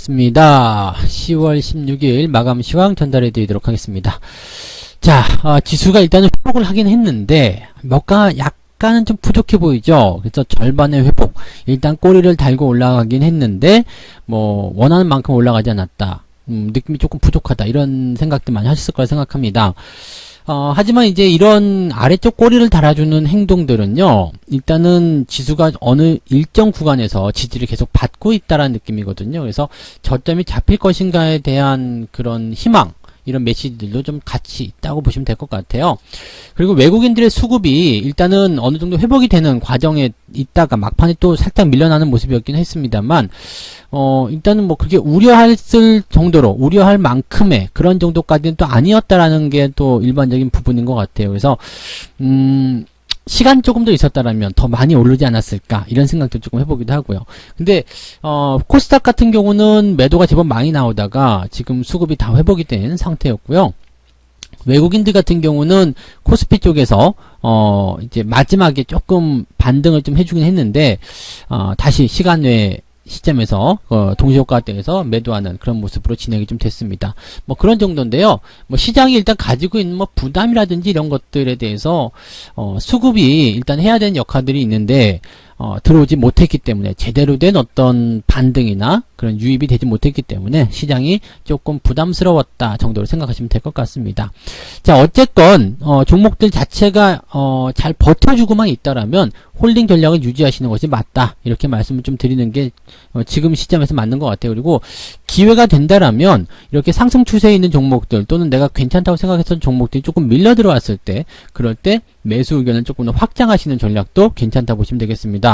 반갑습니다. 10월 16일 마감 시황 전달해 드리도록 하겠습니다. 자, 지수가 일단은 회복을 하긴 했는데 뭐가 약간은 좀 부족해 보이죠. 그래서 절반의 회복, 일단 꼬리를 달고 올라가긴 했는데 뭐 원하는 만큼 올라가지 않았다, 느낌이 조금 부족하다, 이런 생각들 많이 하셨을 거라 생각합니다. 하지만 이제 이런 아래쪽 꼬리를 달아주는 행동들은요, 일단은 지수가 어느 일정 구간에서 지지를 계속 받고 있다라는 느낌이거든요. 그래서 저점이 잡힐 것인가에 대한 그런 희망, 이런 메시지들도 좀 같이 있다고 보시면 될 것 같아요. 그리고 외국인들의 수급이 일단은 어느 정도 회복이 되는 과정에 있다가 막판에 또 살짝 밀려나는 모습이었긴 했습니다만, 일단은 뭐 그게 우려할 정도로, 우려할 만큼의 그런 정도까지는 또 아니었다라는 게 또 일반적인 부분인 것 같아요. 그래서, 시간이 조금 더 있었다라면 더 많이 오르지 않았을까, 이런 생각도 조금 해보기도 하고요. 근데 코스닥 같은 경우는 매도가 제법 많이 나오다가 지금 수급이 다 회복이 된 상태였고요. 외국인들 같은 경우는 코스피 쪽에서 이제 마지막에 조금 반등을 좀 해주긴 했는데 다시 시간 외 시점에서 동시효과가 되어서 매도하는 그런 모습으로 진행이 좀 됐습니다. 뭐 그런 정도인데요. 뭐 시장이 일단 가지고 있는 뭐 부담이라든지 이런 것들에 대해서 수급이 일단 해야 되는 역할들이 있는데 들어오지 못했기 때문에, 제대로 된 어떤 반등이나 그런 유입이 되지 못했기 때문에 시장이 조금 부담스러웠다 정도로 생각하시면 될 것 같습니다. 자, 어쨌건 종목들 자체가 잘 버텨주고만 있다라면 홀딩 전략을 유지하시는 것이 맞다, 이렇게 말씀을 좀 드리는 게 지금 시점에서 맞는 것 같아요. 그리고 기회가 된다라면 이렇게 상승 추세에 있는 종목들, 또는 내가 괜찮다고 생각했던 종목들이 조금 밀려 들어왔을 때, 그럴 때 매수 의견을 조금 더 확장하시는 전략도 괜찮다 보시면 되겠습니다.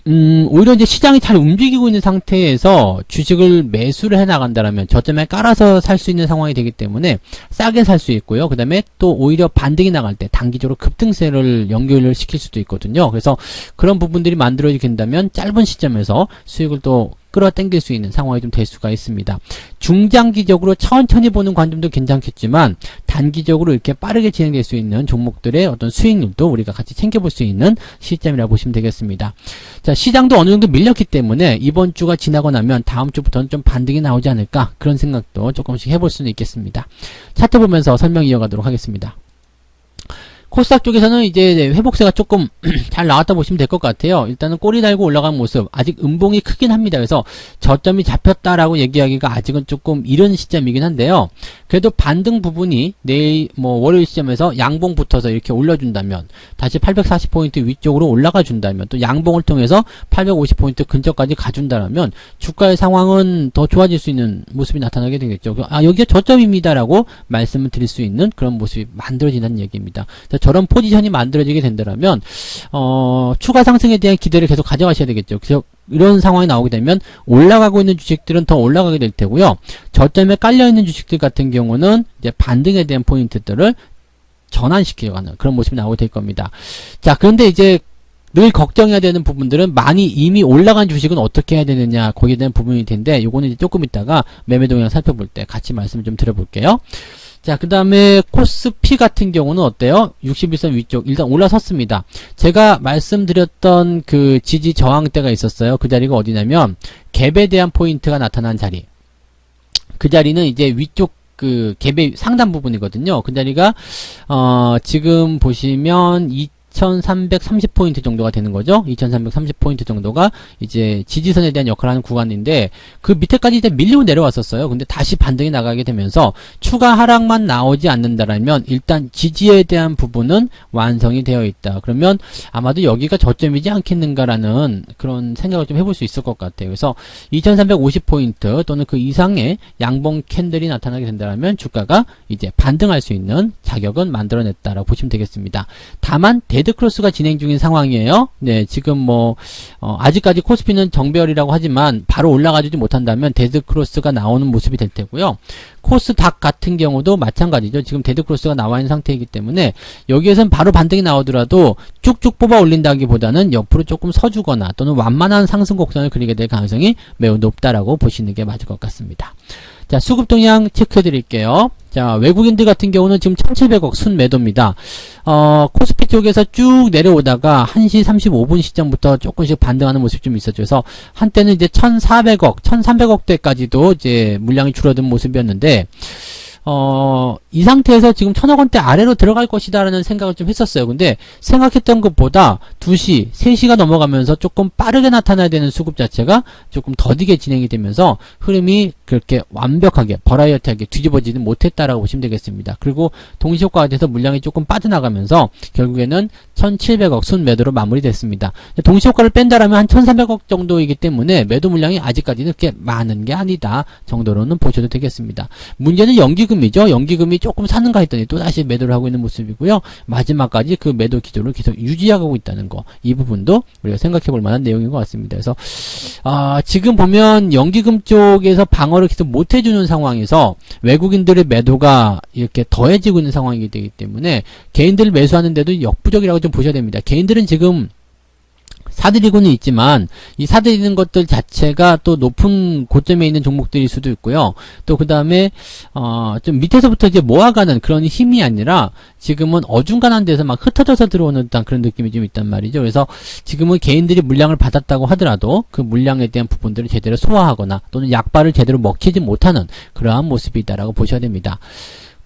오히려 이제 시장이 잘 움직이고 있는 상태에서 주식을 매수를 해 나간다라면 저점에 깔아서 살 수 있는 상황이 되기 때문에 싸게 살 수 있고요. 그 다음에 또 오히려 반등이 나갈 때 단기적으로 급등세를 연결을 시킬 수도 있거든요. 그래서 그런 부분들이 만들어지게 된다면 짧은 시점에서 수익을 또 끌어당길 수 있는 상황이 좀 될 수가 있습니다. 중장기적으로 천천히 보는 관점도 괜찮겠지만 단기적으로 이렇게 빠르게 진행될 수 있는 종목들의 어떤 수익률도 우리가 같이 챙겨볼 수 있는 시점이라고 보시면 되겠습니다. 자, 시장도 어느 정도 밀렸기 때문에 이번 주가 지나고 나면 다음 주부터는 좀 반등이 나오지 않을까, 그런 생각도 조금씩 해볼 수는 있겠습니다. 차트 보면서 설명 이어가도록 하겠습니다. 코스닥 쪽에서는 이제 회복세가 조금 잘 나왔다 보시면 될 것 같아요. 일단은 꼬리 달고 올라간 모습, 아직 음봉이 크긴 합니다. 그래서 저점이 잡혔다라고 얘기하기가 아직은 조금 이른 시점이긴 한데요. 그래도 반등 부분이 내일 뭐 월요일 시점에서 양봉 붙어서 이렇게 올려준다면, 다시 840포인트 위쪽으로 올라가 준다면, 또 양봉을 통해서 850포인트 근처까지 가준다면 주가의 상황은 더 좋아질 수 있는 모습이 나타나게 되겠죠. 여기가 저점입니다라고 말씀을 드릴 수 있는 그런 모습이 만들어진다는 얘기입니다. 저런 포지션이 만들어지게 된다면 추가 상승에 대한 기대를 계속 가져가셔야 되겠죠. 그래서 이런 상황이 나오게 되면 올라가고 있는 주식들은 더 올라가게 될 테고요. 저점에 깔려있는 주식들 같은 경우는 이제 반등에 대한 포인트들을 전환시켜가는 그런 모습이 나오게 될 겁니다. 자, 그런데 이제 늘 걱정해야 되는 부분들은, 많이 이미 올라간 주식은 어떻게 해야 되느냐, 거기에 대한 부분일 텐데, 요거는 이제 조금 있다가 매매 동향 살펴볼 때 같이 말씀을 좀 드려볼게요. 자, 그 다음에 코스피 같은 경우는 어때요? 61선 위쪽 일단 올라섰습니다. 제가 말씀드렸던 그 지지 저항대가 있었어요. 그 자리가 어디냐면 갭에 대한 포인트가 나타난 자리, 그 자리는 이제 위쪽 그 갭의 상단 부분이거든요. 그 자리가 지금 보시면 2330포인트 정도가 되는 거죠. 2330포인트 정도가 이제 지지선에 대한 역할을 하는 구간인데, 그 밑에까지 이제 밀리고 내려왔었어요. 근데 다시 반등이 나가게 되면서 추가 하락만 나오지 않는다라면 일단 지지에 대한 부분은 완성이 되어 있다. 그러면 아마도 여기가 저점이지 않겠는가라는 그런 생각을 좀 해볼 수 있을 것 같아요. 그래서 2350포인트 또는 그 이상의 양봉 캔들이 나타나게 된다면 주가가 이제 반등할 수 있는 자격은 만들어냈다라고 보시면 되겠습니다. 다만 데드크로스가 진행 중인 상황이에요. 네, 지금 뭐 아직까지 코스피는 정배열이라고 하지만 바로 올라가지 못한다면 데드크로스가 나오는 모습이 될 테고요. 코스닥 같은 경우도 마찬가지죠. 지금 데드크로스가 나와 있는 상태이기 때문에 여기에선 바로 반등이 나오더라도 쭉쭉 뽑아 올린다기보다는 옆으로 조금 서주거나 또는 완만한 상승 곡선을 그리게 될 가능성이 매우 높다라고 보시는 게 맞을 것 같습니다. 자, 수급 동향 체크해 드릴게요. 자, 외국인들 같은 경우는 지금 1700억 순매도입니다. 코스피 쪽에서 쭉 내려오다가 1시 35분 시점부터 조금씩 반등하는 모습이 좀 있었죠. 그래서 한때는 이제 1400억, 1300억대까지도 이제 물량이 줄어든 모습이었는데, 이 상태에서 지금 1000억원대 아래로 들어갈 것이다라는 생각을 좀 했었어요. 근데 생각했던 것보다 2시, 3시가 넘어가면서 조금 빠르게 나타나야 되는 수급 자체가 조금 더디게 진행이 되면서 흐름이 그렇게 완벽하게 버라이어티하게 뒤집어지는 못했다라고 보시면 되겠습니다. 그리고 동시효과가 돼서 물량이 조금 빠져나가면서 결국에는 1700억 순매도로 마무리됐습니다. 동시효과를 뺀다라면 한 1300억 정도이기 때문에 매도 물량이 아직까지는 그렇게 많은 게 아니다 정도로는 보셔도 되겠습니다. 문제는 연기금이죠. 연기금이 조금 사는가 했더니 또 다시 매도를 하고 있는 모습이고요. 마지막까지 그 매도 기조를 계속 유지하고 있다는 거, 이 부분도 우리가 생각해 볼 만한 내용인 것 같습니다. 그래서 지금 보면 연기금 쪽에서 방어를 계속 못 해주는 상황에서 외국인들의 매도가 이렇게 더해지고 있는 상황이 되기 때문에 개인들을 매수하는데도 역부족이라고 좀 보셔야 됩니다. 개인들은 지금 사들이고는 있지만 이 사들이는 것들 자체가 또 높은 고점에 있는 종목들일 수도 있고요. 또 그 다음에 좀 밑에서부터 이제 모아가는 그런 힘이 아니라 지금은 어중간한 데서 막 흩어져서 들어오는 듯한 그런 느낌이 좀 있단 말이죠. 그래서 지금은 개인들이 물량을 받았다고 하더라도 그 물량에 대한 부분들을 제대로 소화하거나 또는 약발을 제대로 먹히지 못하는 그러한 모습이 있다라고 보셔야 됩니다.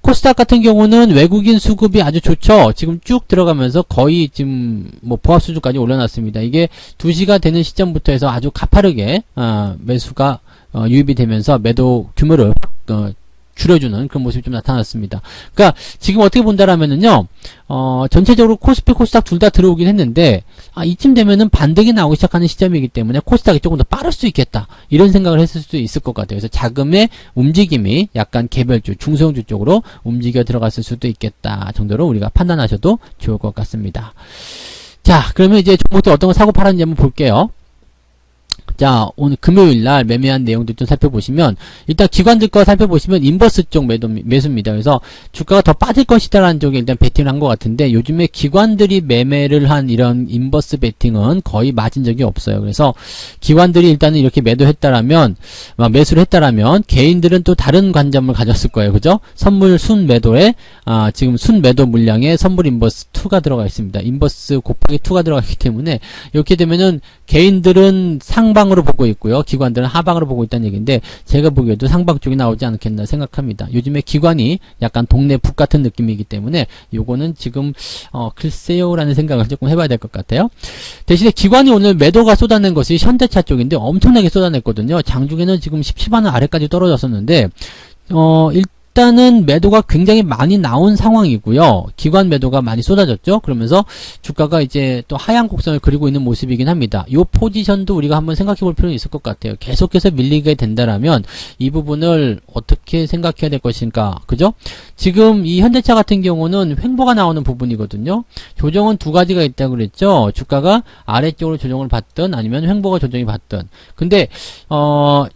코스닥 같은 경우는 외국인 수급이 아주 좋죠. 지금 쭉 들어가면서 거의 지금 뭐 보합 수준까지 올려놨습니다. 이게 2시가 되는 시점부터 해서 아주 가파르게 매수가 유입이 되면서 매도 규모를 줄여주는 그런 모습이 좀 나타났습니다. 그러니까 지금 어떻게 본다라면은요, 전체적으로 코스피, 코스닥 둘 다 들어오긴 했는데, 이쯤 되면은 반등이 나오기 시작하는 시점이기 때문에 코스닥이 조금 더 빠를 수 있겠다. 이런 생각을 했을 수도 있을 것 같아요. 그래서 자금의 움직임이 약간 개별주, 중소형주 쪽으로 움직여 들어갔을 수도 있겠다 정도로 우리가 판단하셔도 좋을 것 같습니다. 자, 그러면 이제 종목들 어떤 거 사고 팔았는지 한번 볼게요. 자, 오늘 금요일날 매매한 내용들 좀 살펴보시면, 일단 기관들 거 살펴보시면 인버스 쪽 매수입니다. 그래서 주가가 더 빠질 것이다라는 쪽에 일단 베팅을 한 것 같은데, 요즘에 기관들이 매매를 한 이런 인버스 베팅은 거의 맞은 적이 없어요. 그래서 기관들이 일단은 이렇게 매도했다라면, 매수를 했다라면 개인들은 또 다른 관점을 가졌을 거예요. 그죠? 선물 순 매도에 지금 순 매도 물량에 선물 인버스 2가 들어가 있습니다. 인버스 곱하기 2가 들어가기 때문에 이렇게 되면은 개인들은 상방으로 보고 있고요. 기관들은 하방으로 보고 있다는 얘기인데, 제가 보기에도 상방 쪽이 나오지 않겠나 생각합니다. 요즘에 기관이 약간 동네 북 같은 느낌이기 때문에 요거는 지금 글쎄요라는 생각을 조금 해봐야 될 것 같아요. 대신에 기관이 오늘 매도가 쏟아낸 것이 현대차 쪽인데 엄청나게 쏟아냈거든요. 장중에는 지금 17만원 아래까지 떨어졌었는데 일단은 매도가 굉장히 많이 나온 상황이고요. 기관 매도가 많이 쏟아졌죠. 그러면서 주가가 이제 또 하향 곡선을 그리고 있는 모습이긴 합니다. 이 포지션도 우리가 한번 생각해 볼 필요는 있을 것 같아요. 계속해서 밀리게 된다라면 이 부분을 어떻게 생각해야 될 것인가. 그죠? 지금 이 현대차 같은 경우는 횡보가 나오는 부분이거든요. 조정은 두 가지가 있다고 그랬죠. 주가가 아래쪽으로 조정을 받든 아니면 횡보가 조정이 받든. 근데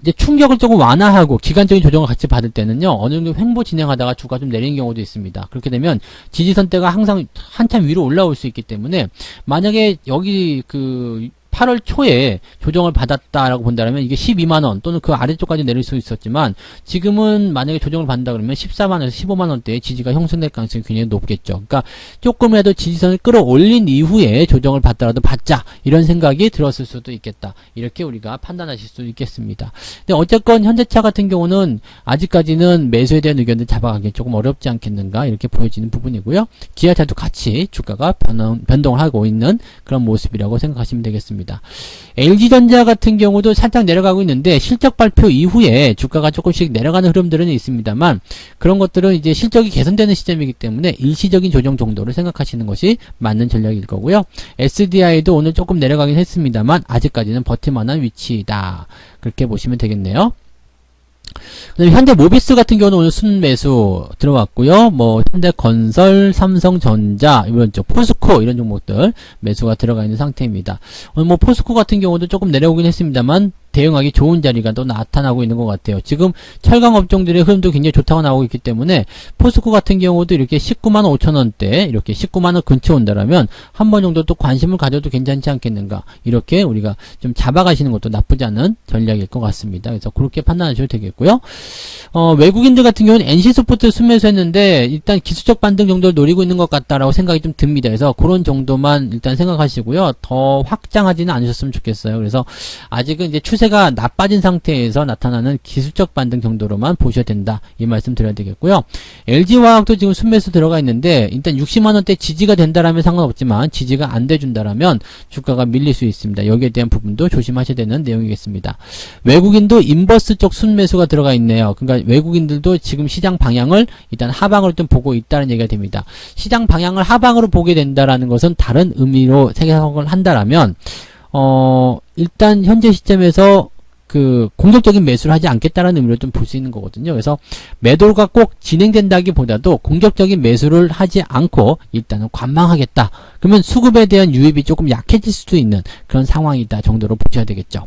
이제 충격을 조금 완화하고 기간적인 조정을 같이 받을 때는요. 어느 정도 횡보 진행하다가 주가 좀 내리는 경우도 있습니다. 그렇게 되면 지지선대가 항상 한참 위로 올라올 수 있기 때문에, 만약에 여기 8월 초에 조정을 받았다라고 본다면 이게 12만원 또는 그 아래쪽까지 내릴 수 있었지만, 지금은 만약에 조정을 받는다 그러면 14만원에서 15만원대의 지지가 형성될 가능성이 굉장히 높겠죠. 그러니까 조금이라도 지지선을 끌어올린 이후에 조정을 받더라도 받자, 이런 생각이 들었을 수도 있겠다. 이렇게 우리가 판단하실 수 있겠습니다. 근데 어쨌건 현대차 같은 경우는 아직까지는 매수에 대한 의견을 잡아가기 조금 어렵지 않겠는가, 이렇게 보여지는 부분이고요. 기아차도 같이 주가가 변동을 하고 있는 그런 모습이라고 생각하시면 되겠습니다. LG전자 같은 경우도 살짝 내려가고 있는데, 실적 발표 이후에 주가가 조금씩 내려가는 흐름들은 있습니다만, 그런 것들은 이제 실적이 개선되는 시점이기 때문에 일시적인 조정 정도를 생각하시는 것이 맞는 전략일 거고요. SDI도 오늘 조금 내려가긴 했습니다만 아직까지는 버틸만한 위치이다, 그렇게 보시면 되겠네요. 그다음에 현대모비스 같은 경우는 오늘 순매수 들어왔고요. 뭐 현대건설, 삼성전자, 이런 쪽 포스코 이런 종목들 매수가 들어가 있는 상태입니다. 오늘 뭐 포스코 같은 경우도 조금 내려오긴 했습니다만 대응하기 좋은 자리가 또 나타나고 있는 것 같아요. 지금 철강 업종들의 흐름도 굉장히 좋다고 나오고 있기 때문에 포스코 같은 경우도 이렇게 19만 5천 원대 이렇게 19만 원 근처 온다라면 한 번 정도 또 관심을 가져도 괜찮지 않겠는가, 이렇게 우리가 좀 잡아가시는 것도 나쁘지 않은 전략일 것 같습니다. 그래서 그렇게 판단하셔도 되겠고요. 외국인들 같은 경우는 NC소프트 순매수했는데 일단 기술적 반등 정도를 노리고 있는 것 같다라고 생각이 좀 듭니다. 그래서 그런 정도만 일단 생각하시고요. 더 확장하지는 않으셨으면 좋겠어요. 그래서 아직은 이제 추세가 나빠진 상태에서 나타나는 기술적 반등 정도로만 보셔야 된다, 이 말씀 드려야 되겠고요. LG화학도 지금 순매수 들어가 있는데 일단 60만원대 지지가 된다라면 상관없지만 지지가 안 돼준다라면 주가가 밀릴 수 있습니다. 여기에 대한 부분도 조심하셔야 되는 내용이겠습니다. 외국인도 인버스 쪽 순매수가 들어가 있네요. 그러니까 외국인들도 지금 시장 방향을 일단 하방으로 좀 보고 있다는 얘기가 됩니다. 시장 방향을 하방으로 보게 된다라는 것은 다른 의미로 생각을 한다라면 일단 현재 시점에서 그 공격적인 매수를 하지 않겠다라는 의미로 좀 볼 수 있는 거거든요. 그래서 매도가 꼭 진행된다기보다도 공격적인 매수를 하지 않고 일단은 관망하겠다. 그러면 수급에 대한 유입이 조금 약해질 수도 있는 그런 상황이다 정도로 보셔야 되겠죠.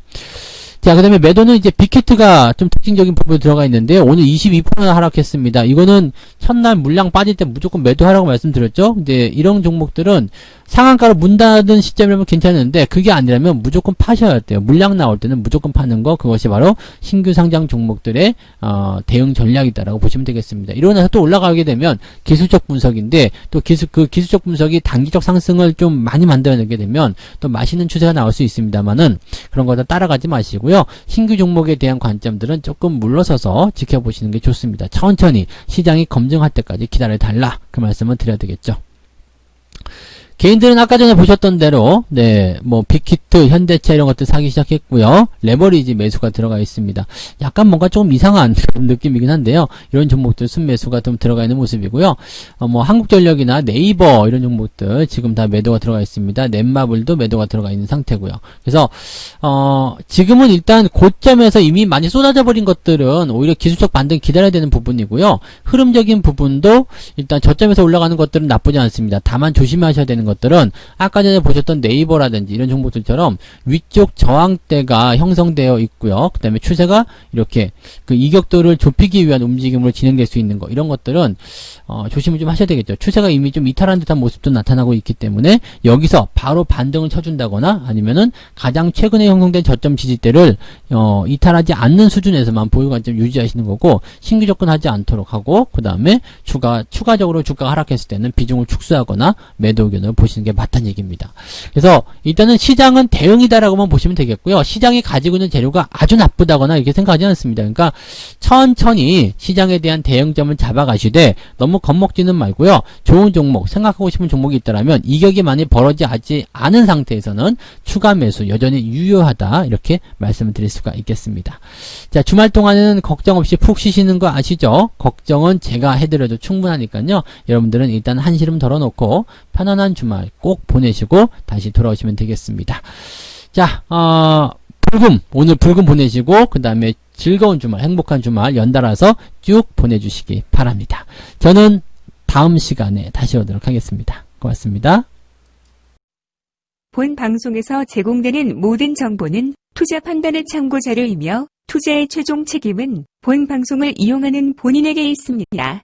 자, 그 다음에 매도는 이제 빅히트가 좀 특징적인 부분이 들어가 있는데 오늘 22%나 하락했습니다. 이거는 첫날 물량 빠질 때 무조건 매도하라고 말씀드렸죠. 근데 이런 종목들은 상한가로 문 닫은 시점이라면 괜찮은데 그게 아니라면 무조건 파셔야 돼요. 물량 나올 때는 무조건 파는 거, 그것이 바로 신규 상장 종목들의 대응 전략이다라고 보시면 되겠습니다. 이러고 나서 또 올라가게 되면 기술적 분석인데 또 기술적 분석이 단기적 상승을 좀 많이 만들어내게 되면 또 맛있는 추세가 나올 수 있습니다만은 그런 거 다 따라가지 마시고요. 신규 종목에 대한 관점들은 조금 물러서서 지켜보시는 게 좋습니다. 천천히 시장이 검증할 때까지 기다려달라, 그 말씀을 드려야 되겠죠. 개인들은 아까 전에 보셨던 대로 뭐 빅히트, 현대차 이런 것들 사기 시작했고요. 레버리지 매수가 들어가 있습니다. 약간 뭔가 좀 이상한 느낌이긴 한데요. 이런 종목들 순매수가 좀 들어가 있는 모습이고요. 뭐 한국전력이나 네이버 이런 종목들 지금 다 매도가 들어가 있습니다. 넷마블도 매도가 들어가 있는 상태고요. 그래서 지금은 일단 고점에서 이미 많이 쏟아져 버린 것들은 오히려 기술적 반등 기다려야 되는 부분이고요. 흐름적인 부분도 일단 저점에서 올라가는 것들은 나쁘지 않습니다. 다만 조심하셔야 되는 것들은 아까 전에 보셨던 네이버라든지 이런 종목들처럼 위쪽 저항대가 형성되어 있고요. 그 다음에 추세가 이렇게 그 이격도를 좁히기 위한 움직임으로 진행될 수 있는 거, 이런 것들은 조심을 좀 하셔야 되겠죠. 추세가 이미 좀 이탈한 듯한 모습도 나타나고 있기 때문에 여기서 바로 반등을 쳐준다거나 아니면은 가장 최근에 형성된 저점 지지대를 이탈하지 않는 수준에서만 보유 관점 유지하시는 거고, 신규 접근하지 않도록 하고, 그 다음에 추가적으로 주가가 하락했을 때는 비중을 축소하거나 매도 의견을 보시는 게 맞다는 얘기입니다. 그래서 일단은 시장은 대응이다라고만 보시면 되겠고요. 시장이 가지고 있는 재료가 아주 나쁘다거나 이렇게 생각하지 않습니다. 그러니까 천천히 시장에 대한 대응점을 잡아가시되 너무 겁먹지는 말고요. 좋은 종목, 생각하고 싶은 종목이 있다라면 이격이 많이 벌어지지 않은 상태에서는 추가 매수 여전히 유효하다, 이렇게 말씀을 드릴 수가 있겠습니다. 자, 주말 동안에는 걱정 없이 푹 쉬시는 거 아시죠? 걱정은 제가 해드려도 충분하니까요. 여러분들은 일단 한시름 덜어놓고 편안한 주말 꼭 보내시고 다시 돌아오시면 되겠습니다. 자, 오늘 불금 보내시고 그 다음에 즐거운 주말, 행복한 주말 연달아서 쭉 보내주시기 바랍니다. 저는 다음 시간에 다시 오도록 하겠습니다. 고맙습니다. 본 방송에서 제공되는 모든 정보는 투자 판단의 참고 자료이며 투자의 최종 책임은 본 방송을 이용하는 본인에게 있습니다.